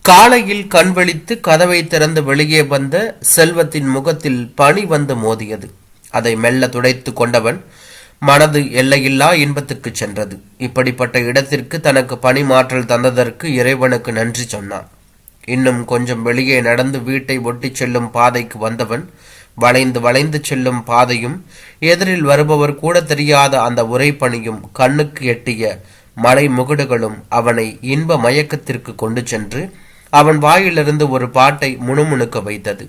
காலையில் கண் விழித்து கதவை திறந்து வெளியே வந்த செல்வத்தின் முகத்தில் பனி வந்து மோதியது. அதை மெல்ல துடைத்து கொண்டவன் மனது எல்லையில்லா இன்பத்துக்கு சென்றது. இப்படிப்பட்ட இடத்திற்கு தனக்கு பணி மாற்றல் தந்ததற்கு இறைவனுக்கு நன்றி சொன்னான். இன்னும் கொஞ்சம் வெளியே நடந்து வீட்டை ஒட்டி செல்லும் பாதைக்கு வந்தவன் வளைந்து வளைந்து செல்லும் பாதையும் எதிரில் வருபவர் கூட தெரியாத அந்த உரைப்பணியும் கண்ணுக்கு எட்டிய மலை முகடுகளும் அவனை இன்ப மயக்கத்திற்கு கொண்டு சென்று அவன் வாயிலிருந்து ஒரு பாட்டை முணுமுணுக்க வைத்தது.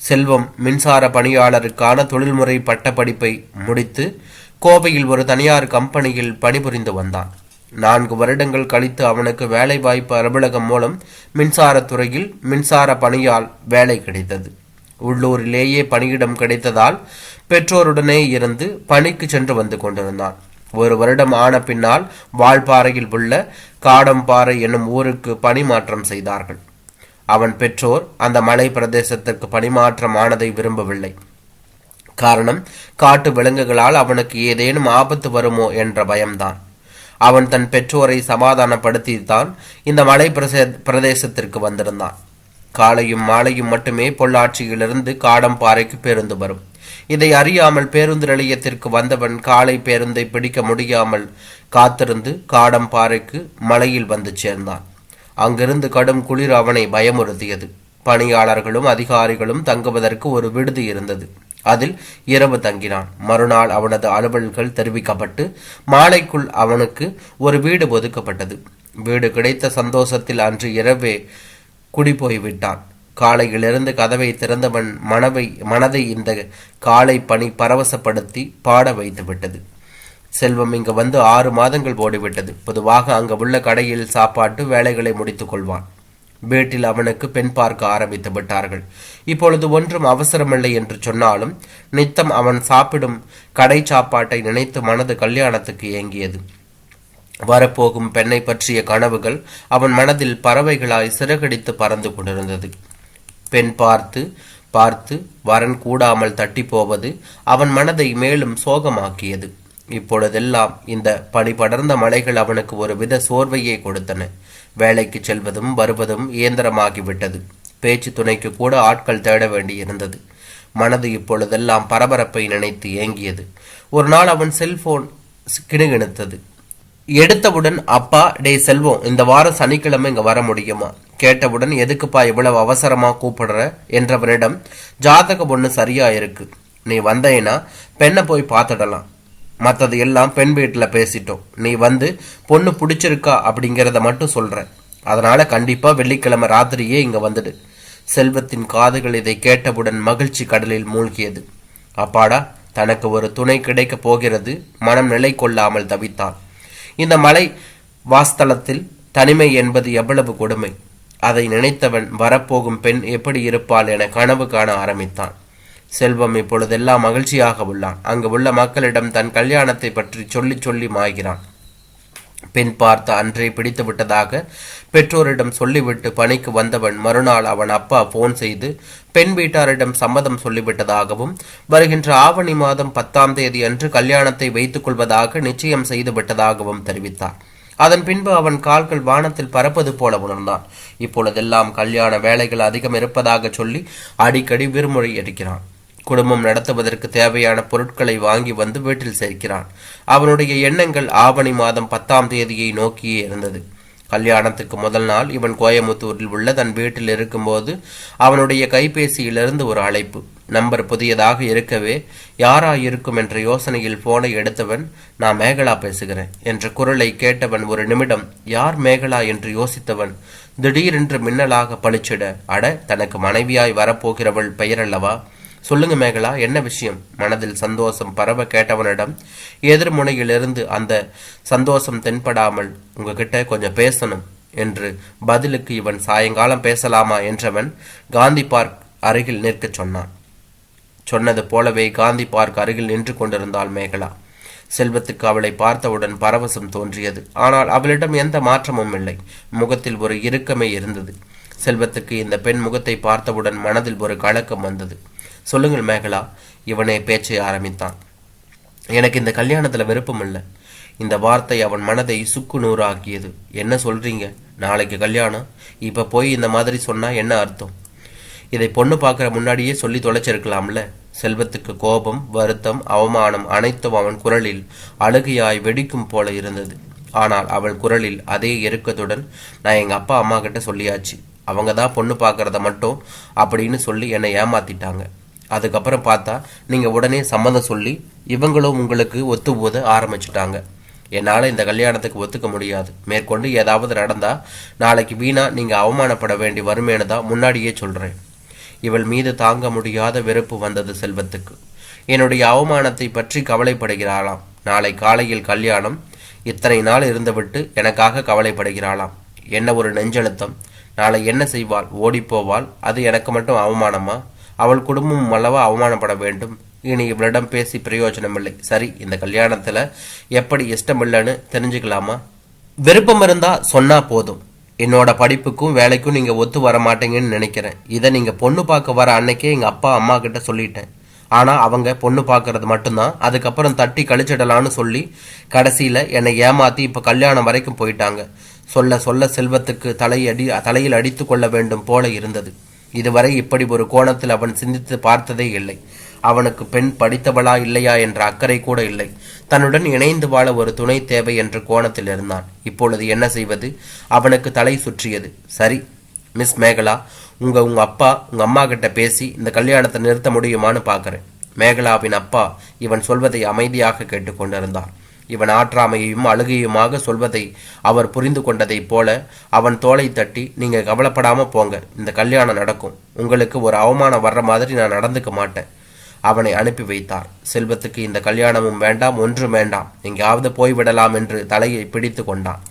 செல்வம் மின்சார பணியாளருக்கான தொழில்முறை பட்டப்படிப்பை முடித்து கோவையில் ஒரு தனியார் கம்பெனியில் பணிபுரிந்து வந்தான். 4 வருடங்கள் கழித்து அவனுக்கு வேலைவாய்ப்பு அலுவலகம் மூலம் மின்சாரத்துறையில் மின்சார பணியால் வேலை கிடைத்தது. உள்ளூரிலேயே பணியிடம் கிடைத்ததால் பெற்றோருடனே இருந்து பணிக்கு சென்று வந்து கொண்டிருந்தான். 1 வருடம் ஆன பின்னால் வால்பாறையில் உள்ள காடம்பாறை என்னும் ஊருக்கு பணிமாற்றம் செய்தார்கள். அவன் பெற்றோர் அந்த மலை பிரதேசத்திற்கு பணிமாற்றம் ஆனதை விரும்பவில்லை. காரணம், காட்டு விலங்குகளால் அவனுக்கு ஏதேனும் ஆபத்து வருமோ என்ற பயம்தான். அவன் தன் பெற்றோரை சமாதானப்படுத்தித்தான் இந்த மலை பிரதேசத்திற்கு வந்திருந்தான். காலையும் மாலையும் மட்டுமே பொள்ளாச்சியிலிருந்து காடம்பாறைக்கு பேருந்து வரும். இதை அறியாமல் பேருந்து நிலையத்திற்கு வந்தவன் காலை பேருந்தை பிடிக்க முடியாமல் காத்திருந்து காடம்பாறைக்கு மலையில் வந்து சேர்ந்தான். அங்கிருந்து கடும் குளிர் அவனை பயமுறுத்தியது. பணியாளர்களும் அதிகாரிகளும் தங்குவதற்கு ஒரு விடுதி இருந்தது. அதில் இரவு தங்கினான். மறுநாள் அவனது அலுவல்கள் தெரிவிக்கப்பட்டு மாலைக்குள் அவனுக்கு ஒரு வீடு ஒதுக்கப்பட்டது. வீடு கிடைத்த சந்தோஷத்தில் அன்று இரவே குடிபோய்விட்டான். காலையிலிருந்து கதவை திறந்தவன் மனதை இந்த காலை பணி பரவசப்படுத்தி பாட வைத்து விட்டது. செல்வம் இங்கு வந்து 6 மாதங்கள் ஓடிவிட்டது. பொதுவாக அங்கு உள்ள கடையில் சாப்பாட்டு வேலைகளை முடித்துக் கொள்வான். வீட்டில் அவனுக்கு பெண் பார்க்க ஆரம்பித்து விட்டார்கள். இப்பொழுது ஒன்றும் அவசரமில்லை என்று சொன்னாலும் நித்தம் அவன் சாப்பிடும் கடை சாப்பாட்டை நினைத்து மனது கல்யாணத்துக்கு ஏங்கியது. வரப்போகும் பெண்ணை பற்றிய கனவுகள் அவன் மனதில் பறவைகளாய் சிறகடித்து பறந்து கொண்டிருந்தது. பெண் பார்த்து பார்த்து வரன் கூடாமல் தட்டி போவது அவன் மனதை மேலும் சோகமாக்கியது. இப்பொழுதெல்லாம் இந்த பனி படர்ந்த மலைகள் அவனுக்கு ஒரு வித சோர்வையே கொடுத்தன. வேலைக்கு செல்வதும் வருவதும் இயந்திரமாகிவிட்டது. பேச்சு துணைக்கு கூட ஆட்கள் தேட வேண்டியிருந்தது. மனது இப்பொழுதெல்லாம் பரபரப்பை நினைத்து ஏங்கியது. ஒரு நாள் அவன் செல்போன் கிணுகிணுத்தது. எடுத்தவுடன், அப்பா, டே செல்வம், இந்த வாரம் சனிக்கிழமை இங்க வர முடியுமா? கேட்டவுடன், எதுக்குப்பா இவ்வளவு அவசரமா கூப்பிடுற என்றவனிடம், ஜாதகம் ஒண்ணு சரியா இருக்கு, நீ வந்தேனா பெண்ணை போய் பார்த்துடலாம், மற்றது எல்லாம் பெண் வீட்டில் பேசிட்டோம், நீ வந்து பொண்ணு பிடிச்சிருக்கா அப்படிங்கிறத மட்டும் சொல்றேன், அதனால கண்டிப்பா வெள்ளிக்கிழமை ராத்திரியே இங்க வந்துடு. செல்வத்தின் காதுகள் இதை கேட்டவுடன் மகிழ்ச்சி கடலில் மூழ்கியது. அப்பாடா, தனக்கு ஒரு துணை கிடைக்கப் போகிறது. மனம் நிலை கொள்ளாமல் தவித்தான். இந்த மலை வாஸ்தலத்தில் தனிமை என்பது எவ்வளவு கொடுமை! அதை நினைத்தவன் வரப்போகும் பெண் எப்படி இருப்பாள் என கனவு காண ஆரம்பித்தான். செல்வம் இப்பொழுதெல்லாம் மகிழ்ச்சியாக உள்ளான். அங்கு உள்ள மக்களிடம் தன் கல்யாணத்தை பற்றி சொல்லி சொல்லி மாய்கிறான். பெண் பார்த்த அன்றை பிடித்து விட்டதாக பெற்றோரிடம் சொல்லிவிட்டு பணிக்கு வந்தவன் மறுநாள் அவன் அப்பா போன் செய்து பெண் வீட்டாரிடம் சம்மதம் சொல்லிவிட்டதாகவும் வருகின்ற ஆவணி மாதம் 10ஆம் தேதி அன்று கல்யாணத்தை வைத்துக் கொள்வதாக நிச்சயம் செய்து விட்டதாகவும் தெரிவித்தார். அதன் பின்பு அவன் கால்கள் வானத்தில் பறப்பது போல உணர்ந்தான். இப்பொழுதெல்லாம் கல்யாண வேலைகள் அதிகம் இருப்பதாக சொல்லி அடிக்கடி விருமுறை எடுக்கிறான். குடும்பம் நடத்துவதற்கு தேவையான பொருட்களை வாங்கி வந்து வீட்டில் சேர்க்கிறான். அவனுடைய எண்ணங்கள் ஆவணி மாதம் 10ஆம் தேதியை நோக்கியே இருந்தது. கல்யாணத்துக்கு முதல் நாள் இவன் கோயமுத்தூரில் உள்ள தன் வீட்டில் இருக்கும்போது அவனுடைய கைபேசியிலிருந்து ஒரு அழைப்பு. நம்பர் புதியதாக இருக்கவே யாராயிருக்கும் என்ற யோசனையில் போனை எடுத்தவன், நான் மேகலா பேசுகிறேன் என்ற குரலை கேட்டவன் ஒரு நிமிடம் யார் மேகலா என்று யோசித்தவன் திடீரென்று மின்னலாக பளிச்சிட, அட, தனக்கு மனைவியாய் வரப்போகிறவள் பெயரல்லவா? சொல்லுங்க மேகலா, என்ன விஷயம்? மனதில் சந்தோஷம் பரவ கேட்டவனிடம் எதிர்முனையிலிருந்து அந்த சந்தோஷம் தென்படாமல், உங்ககிட்ட கொஞ்சம் பேசணும் என்று பதிலுக்கு இவன் சாயங்காலம் பேசலாமா என்றவன் காந்தி பார்க் அருகில் நிற்க சொன்னான். சொன்னது போலவே காந்தி பார்க் அருகில் நின்று கொண்டிருந்தாள் மேகலா. செல்வத்துக்கு அவளை பார்த்தவுடன் பரவசம் தோன்றியது. ஆனால் அவளிடம் எந்த மாற்றமும் இல்லை. முகத்தில் ஒரு இறுக்கமே இருந்தது. செல்வத்துக்கு இந்த பெண் முகத்தை பார்த்தவுடன் மனதில் ஒரு கலக்கம் வந்தது. சொல்லுங்கள் மேகலா, இவனே பேச்சை ஆரம்பித்தான். எனக்கு இந்த கல்யாணத்துல விருப்பம் இல்லை. இந்த வார்த்தை அவன் மனதை சுக்கு நூறாக்கியது. என்ன சொல்றீங்க? நாளைக்கு கல்யாணம், இப்போ போய் இந்த மாதிரி சொன்னா என்ன அர்த்தம்? இதை பொண்ணு பார்க்குற முன்னாடியே சொல்லி தொலைச்சிருக்கலாம்ல. செல்வத்துக்கு கோபம், வருத்தம், அவமானம் அனைத்தும் அவன் குரலில் அழுகையாய் வெடிக்கும் போல இருந்தது. ஆனால் அவள் குரலில் அதே இறுக்கத்துடன், நான் எங்கள் அப்பா அம்மா கிட்ட சொல்லியாச்சு, அவங்க தான் பொண்ணு பார்க்கறத மட்டும் அப்படின்னு சொல்லி என்னை ஏமாத்திட்டாங்க. அதுக்கப்புறம் பார்த்தா நீங்கள் உடனே சம்மதம் சொல்லி இவங்களும் உங்களுக்கு ஒத்து போத ஆரம்பிச்சிட்டாங்க. என்னால் இந்த கல்யாணத்துக்கு ஒத்துக்க முடியாது. மேற்கொண்டு ஏதாவது நடந்தா நாளைக்கு வீணா நீங்கள் அவமானப்பட வேண்டி வருமேனு தான் முன்னாடியே சொல்கிறேன். இவள் மீது தாங்க முடியாத வெறுப்பு வந்தது செல்வத்துக்கு. என்னுடைய அவமானத்தை பற்றி கவலைப்படுகிறாளாம். நாளை காலையில் கல்யாணம், இத்தனை நாள் இருந்துவிட்டு எனக்காக கவலைப்படுகிறாளாம். என்ன ஒரு நெஞ்சழுத்தம்! நாளை என்ன செய்வாள்? ஓடிப்போவாள். அது எனக்கு மட்டும் அவமானமா? அவள் குடும்பமும் அல்லவா அவமானப்பட வேண்டும். இனி இவளிடம் பேசி பிரயோஜனமில்லை. சரி, இந்த கல்யாணத்துல எப்படி இஷ்டமில்லைன்னு தெரிஞ்சுக்கலாமா? விருப்பம் இருந்தா சொன்னா போதும். என்னோட படிப்புக்கும் வேலைக்கும் நீங்க ஒத்து வர மாட்டீங்கன்னு நினைக்கிறேன். இதை நீங்க பொண்ணு பார்க்க வர அன்னைக்கே எங்க அப்பா அம்மா கிட்ட சொல்லிட்டேன். ஆனா அவங்க பொண்ணு பார்க்கறது மட்டும்தான், அதுக்கப்புறம் தட்டி கழிச்சிடலான்னு சொல்லி கடைசியில என்னை ஏமாத்தி இப்ப கல்யாணம் வரைக்கும் போயிட்டாங்க. சொல்ல சொல்ல செல்வத்துக்கு தலையில் அடித்து கொள்ள வேண்டும் போல இருந்தது. இதுவரை இப்படி ஒரு கோணத்தில் அவன் சிந்தித்து பார்த்ததே இல்லை. அவனுக்கு பெண் படித்தவளா இல்லையா என்ற அக்கறை கூட இல்லை. தன்னுடன் இணைந்து வாழ ஒரு துணை தேவை என்ற கோணத்தில் இருந்தான். இப்பொழுது என்ன செய்வது? அவனுக்கு தலை சுற்றியது. சரி மிஸ் மேகலா, உங்க அப்பா உங்க அம்மா கிட்ட பேசி இந்த கல்யாணத்தை நிறுத்த முடியுமான்னு பார்க்கறேன். மேகலாவின் அப்பா இவன் சொல்வதை அமைதியாக கேட்டுக்கொண்டிருந்தார். இவன் ஆற்றாமையையும் அழுகையுமாக சொல்வதை அவர் புரிந்து கொண்டதைப் போல அவன் தோளை தட்டி, நீங்க கவலைப்படாம போங்க, இந்த கல்யாணம் நடக்கும். உங்களுக்கு ஒரு அவமானம் வர்ற மாதிரி நான் நடந்துக்க மாட்டேன். அவனை அனுப்பி வைத்தார். செல்வத்துக்கு இந்த கல்யாணமும் வேண்டாம், ஒன்றும் வேண்டாம், எங்காவது போய்விடலாம் என்று தலையை பிடித்து கொண்டான்.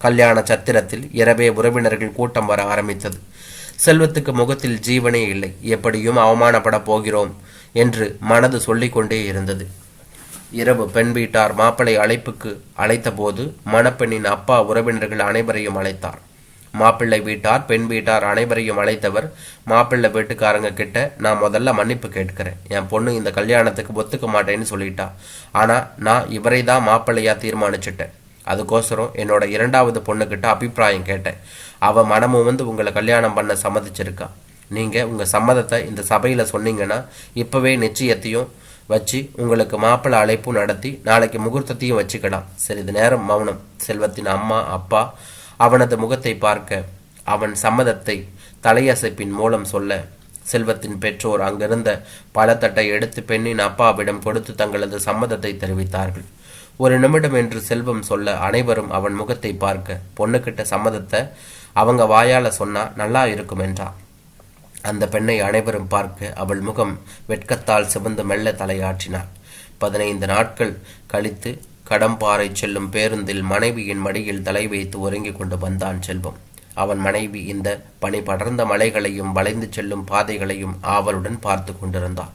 கல்யாண சத்திரத்தில் இரவே உறவினர்கள் கூட்டம் வர ஆரம்பித்தது. செல்வத்துக்கு முகத்தில் ஜீவனே இல்லை. எப்படியும் அவமானப்பட போகிறோம் என்று மனது சொல்லிக்கொண்டே இருந்தது. இரவு பெண் வீட்டார் மாப்பிள்ளை அழைப்புக்கு அழைத்த போது மணப்பெண்ணின் அப்பா உறவினர்கள் அனைவரையும் அழைத்தார். மாப்பிள்ளை வீட்டார் பெண் வீட்டார் அனைவரையும் அழைத்தவர் மாப்பிள்ளை வீட்டுக்காரங்க கிட்ட, நான் முதல்ல மன்னிப்பு கேட்கிறேன். என் பொண்ணு இந்த கல்யாணத்துக்கு ஒத்துக்க மாட்டேன்னு சொல்லிட்டா. ஆனா நான் இவரை தான் மாப்பிள்ளையா தீர்மானிச்சிட்டேன். அதுக்கோசரம் என்னோட இரண்டாவது பொண்ணுகிட்ட அபிப்பிராயம் கேட்டேன். அவ மனமும் வந்து உங்களை கல்யாணம் பண்ண சம்மதிச்சிருக்கா. நீங்க உங்க சம்மதத்தை இந்த சபையில சொன்னீங்கன்னா இப்பவே நிச்சயத்தையும் வச்சு உங்களுக்கு மாப்பிள்ளை அழைப்பும் நடத்தி நாளைக்கு முகூர்த்தத்தையும் வச்சுக்கலாம். சிறிது நேரம் மௌனம். செல்வத்தின் அம்மா அப்பா அவனது முகத்தை பார்க்க அவன் சம்மதத்தை தலையசைப்பின் மூலம் சொல்ல, செல்வத்தின் பெற்றோர் அங்கிருந்த பழத்தட்டை எடுத்து பெண்ணின் அப்பாவிடம் கொடுத்து தங்களது சம்மதத்தை தெரிவித்தார்கள். ஒரு நிமிடம் என்று செல்வம் சொல்ல அனைவரும் அவன் முகத்தை பார்க்க, பொண்ணுக்கிட்ட சம்மதத்தை அவங்க வாயால சொன்னா நல்லா இருக்கும் என்றார். அந்த பெண்ணை அனைவரும் பார்க்க அவள் முகம் வெட்கத்தால் சிவந்து மெல்ல தலையாற்றினார். 15 நாட்கள் கழித்து கடம்பாறை செல்லும் பேருந்தில் மனைவியின் மடியில் தலை வைத்து உறங்கிக் கொண்டு வந்தான் செல்வம். அவன் மனைவி இந்த பனி படர்ந்த மலைகளையும் வளைந்து செல்லும் பாதைகளையும் ஆவலுடன் பார்த்து கொண்டிருந்தாள்.